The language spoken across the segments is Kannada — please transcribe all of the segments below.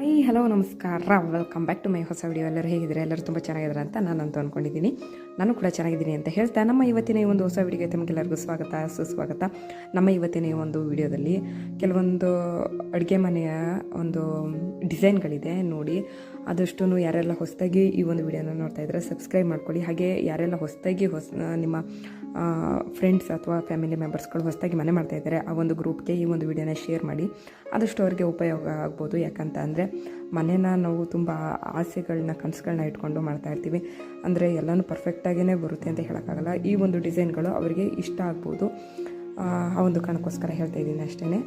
ಹಾಯ್ ಹಲೋ ನಮಸ್ಕಾರ, ವೆಲ್ಕಮ್ ಬ್ಯಾಕ್ ಟು ಮೈ ಹೊಸ ವಿಡಿಯೋ. ಎಲ್ಲರೂ ಹೇಗಿದ್ದಾರೆ? ಎಲ್ಲರೂ ತುಂಬ ಚೆನ್ನಾಗಿದ್ದಾರೆ ಅಂತ ನಾನಂತೂ ಅಂದ್ಕೊಂಡಿದ್ದೀನಿ. ನಾನು ಕೂಡ ಚೆನ್ನಾಗಿದ್ದೀನಿ ಅಂತ ಹೇಳ್ತಾ ನಮ್ಮ ಇವತ್ತಿನ ಈ ಒಂದು ಹೊಸ ವಿಡಿಯೋಗೆ ತಮಗೆಲ್ಲರಿಗೂ ಸ್ವಾಗತ ಸುಸ್ವಾಗತ. ನಮ್ಮ ಇವತ್ತಿನ ಈ ಒಂದು ವಿಡಿಯೋದಲ್ಲಿ ಕೆಲವೊಂದು ಅಡುಗೆ ಮನೆಯ ಒಂದು ಡಿಸೈನ್ಗಳಿದೆ ನೋಡಿ. ಆದಷ್ಟು ಯಾರೆಲ್ಲ ಹೊಸದಾಗಿ ಈ ಒಂದು ವಿಡಿಯೋನ ನೋಡ್ತಾ ಇದ್ದಾರೆ ಸಬ್ಸ್ಕ್ರೈಬ್ ಮಾಡ್ಕೊಳ್ಳಿ. ಹಾಗೆ ಯಾರೆಲ್ಲ ಹೊಸದಾಗಿ ನಿಮ್ಮ ಫ್ರೆಂಡ್ಸ್ ಅಥವಾ ಫ್ಯಾಮಿಲಿ ಮೆಂಬರ್ಸ್ಗಳು ಹೊಸದಾಗಿ ಮನೆ ಮಾಡ್ತಾ ಇದ್ದಾರೆ ಆ ಒಂದು ಗ್ರೂಪ್ಗೆ ಈ ಒಂದು ವಿಡಿಯೋನ ಶೇರ್ ಮಾಡಿ. ಆದಷ್ಟು ಅವ್ರಿಗೆ ಉಪಯೋಗ ಆಗ್ಬೋದು. ಯಾಕಂತ ಅಂದರೆ ಮನೇನ ನಾವು ತುಂಬ ಆಸೆಗಳನ್ನ ಕನಸುಗಳನ್ನ ಇಟ್ಕೊಂಡು ಮಾಡ್ತಾ ಇರ್ತೀವಿ. ಅಂದರೆ ಎಲ್ಲನೂ ಪರ್ಫೆಕ್ಟಾಗಿಯೇ ಬರುತ್ತೆ ಅಂತ ಹೇಳೋಕ್ಕಾಗಲ್ಲ. ಈ ಒಂದು ಡಿಸೈನ್ಗಳು ಅವರಿಗೆ ಇಷ್ಟ ಆಗ್ಬೋದು. ಆ ಒಂದು ಕಾರಣಕ್ಕೋಸ್ಕರ ಹೇಳ್ತಾ ಇದ್ದೀನಿ ಅಷ್ಟೇ.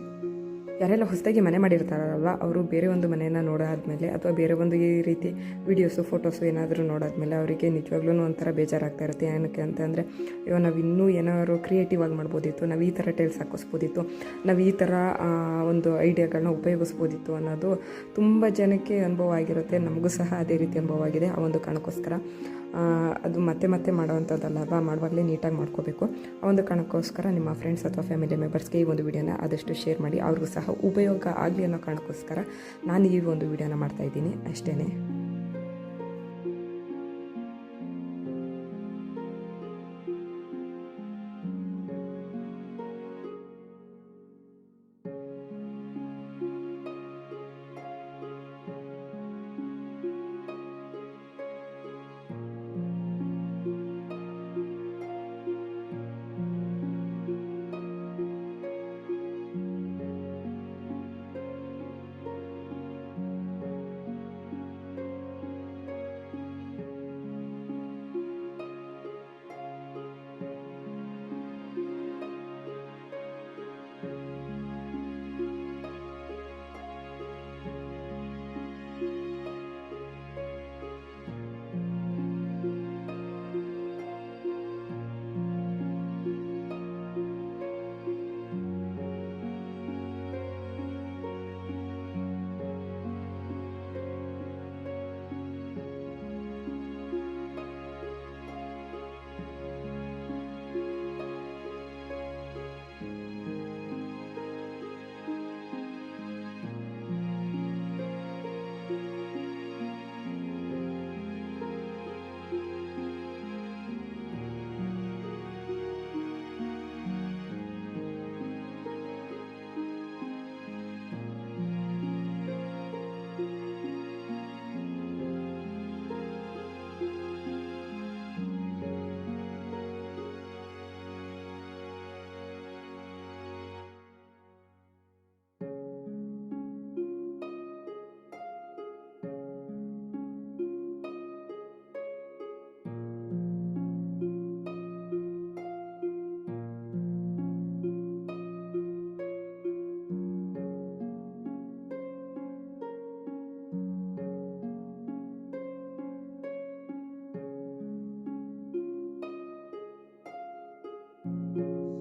ಯಾರೆಲ್ಲ ಹೊಸದಾಗಿ ಮನೆ ಮಾಡಿರ್ತಾರಲ್ವ ಅವರು ಬೇರೆ ಒಂದು ಮನೆಯನ್ನು ನೋಡಾದ್ಮೇಲೆ ಅಥವಾ ಬೇರೆ ಒಂದು ಈ ರೀತಿ ವಿಡಿಯೋಸು ಫೋಟೋಸು ಏನಾದರೂ ನೋಡಾದ್ಮೇಲೆ ಅವರಿಗೆ ನಿಜವಾಗ್ಲೂ ಒಂಥರ ಬೇಜಾರಾಗ್ತಾ ಇರುತ್ತೆ. ಏನಕ್ಕೆ ಅಂತಂದರೆ ಅಯ್ಯೋ ನಾವು ಇನ್ನೂ ಏನಾದ್ರು ಕ್ರಿಯೇಟಿವ್ ಆಗಿ ಮಾಡ್ಬೋದಿತ್ತು, ನಾವು ಈ ಥರ ಟೈಲ್ಸ್ ಹಾಕಿಸ್ಬೋದಿತ್ತು, ನಾವು ಈ ಥರ ಒಂದು ಐಡಿಯಾಗಳನ್ನ ಉಪಯೋಗಿಸ್ಬೋದಿತ್ತು ಅನ್ನೋದು ತುಂಬ ಜನಕ್ಕೆ ಅನುಭವ ಆಗಿರುತ್ತೆ. ನಮಗೂ ಸಹ ಅದೇ ರೀತಿ ಅನುಭವ ಆಗಿದೆ. ಆ ಒಂದು ಕಾರಣಕ್ಕೋಸ್ಕರ ಅದು ಮತ್ತೆ ಮತ್ತೆ ಮಾಡೋವಂಥದ್ದಲ್ಲ, ಮಾಡುವಾಗಲೇ ನೀಟಾಗಿ ಮಾಡ್ಕೋಬೇಕು. ಆ ಒಂದು ಕಾರಣಕ್ಕೋಸ್ಕರ ನಿಮ್ಮ ಫ್ರೆಂಡ್ಸ್ ಅಥವಾ ಫ್ಯಾಮಿಲಿ ಮೆಂಬರ್ಸ್ಗೆ ಈ ಒಂದು ವಿಡಿಯೋನ ಆದಷ್ಟು ಶೇರ್ ಮಾಡಿ. ಅವ್ರಿಗೂ ಸಹ ಉಪಯೋಗ ಆಗಲಿ ಅನ್ನೋ ಕಾರಣಕ್ಕೋಸ್ಕರ ನಾನು ಈ ಒಂದು ವಿಡಿಯೋನ ಮಾಡ್ತಾಯಿದ್ದೀನಿ ಅಷ್ಟೇ.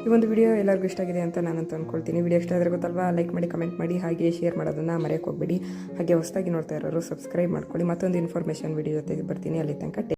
ಈ ಒಂದು ವಿಡಿಯೋ ಎಲ್ಲರಿಗೂ ಇಷ್ಟ ಆಗಿದೆ ಅಂತ ನಾನಂತ ಅಂದ್ಕೊಳ್ತೀನಿ. ವಿಡಿಯೋ ಇಷ್ಟ ಆದರೆ ಗೊತ್ತಲ್ವಾ, ಲೈಕ್ ಮಾಡಿ, ಕಮೆಂಟ್ ಮಾಡಿ, ಹಾಗೆ ಶೇರ್ ಮಾಡೋದನ್ನು ಮರೆಯೋಕೆ ಹೋಗ್ಬೇಡಿ. ಹಾಗೆ ಹೊಸದಾಗಿ ನೋಡ್ತಾ ಇರೋರು ಸಬ್ಸ್ಕ್ರೈಬ್ ಮಾಡ್ಕೊಳ್ಳಿ. ಮತ್ತೊಂದು ಇನ್ಫಾರ್ಮೇಷನ್ ವಿಡಿಯೋ ಜೊತೆ ಬರ್ತೀನಿ. ಅಲ್ಲಿ ತನಕ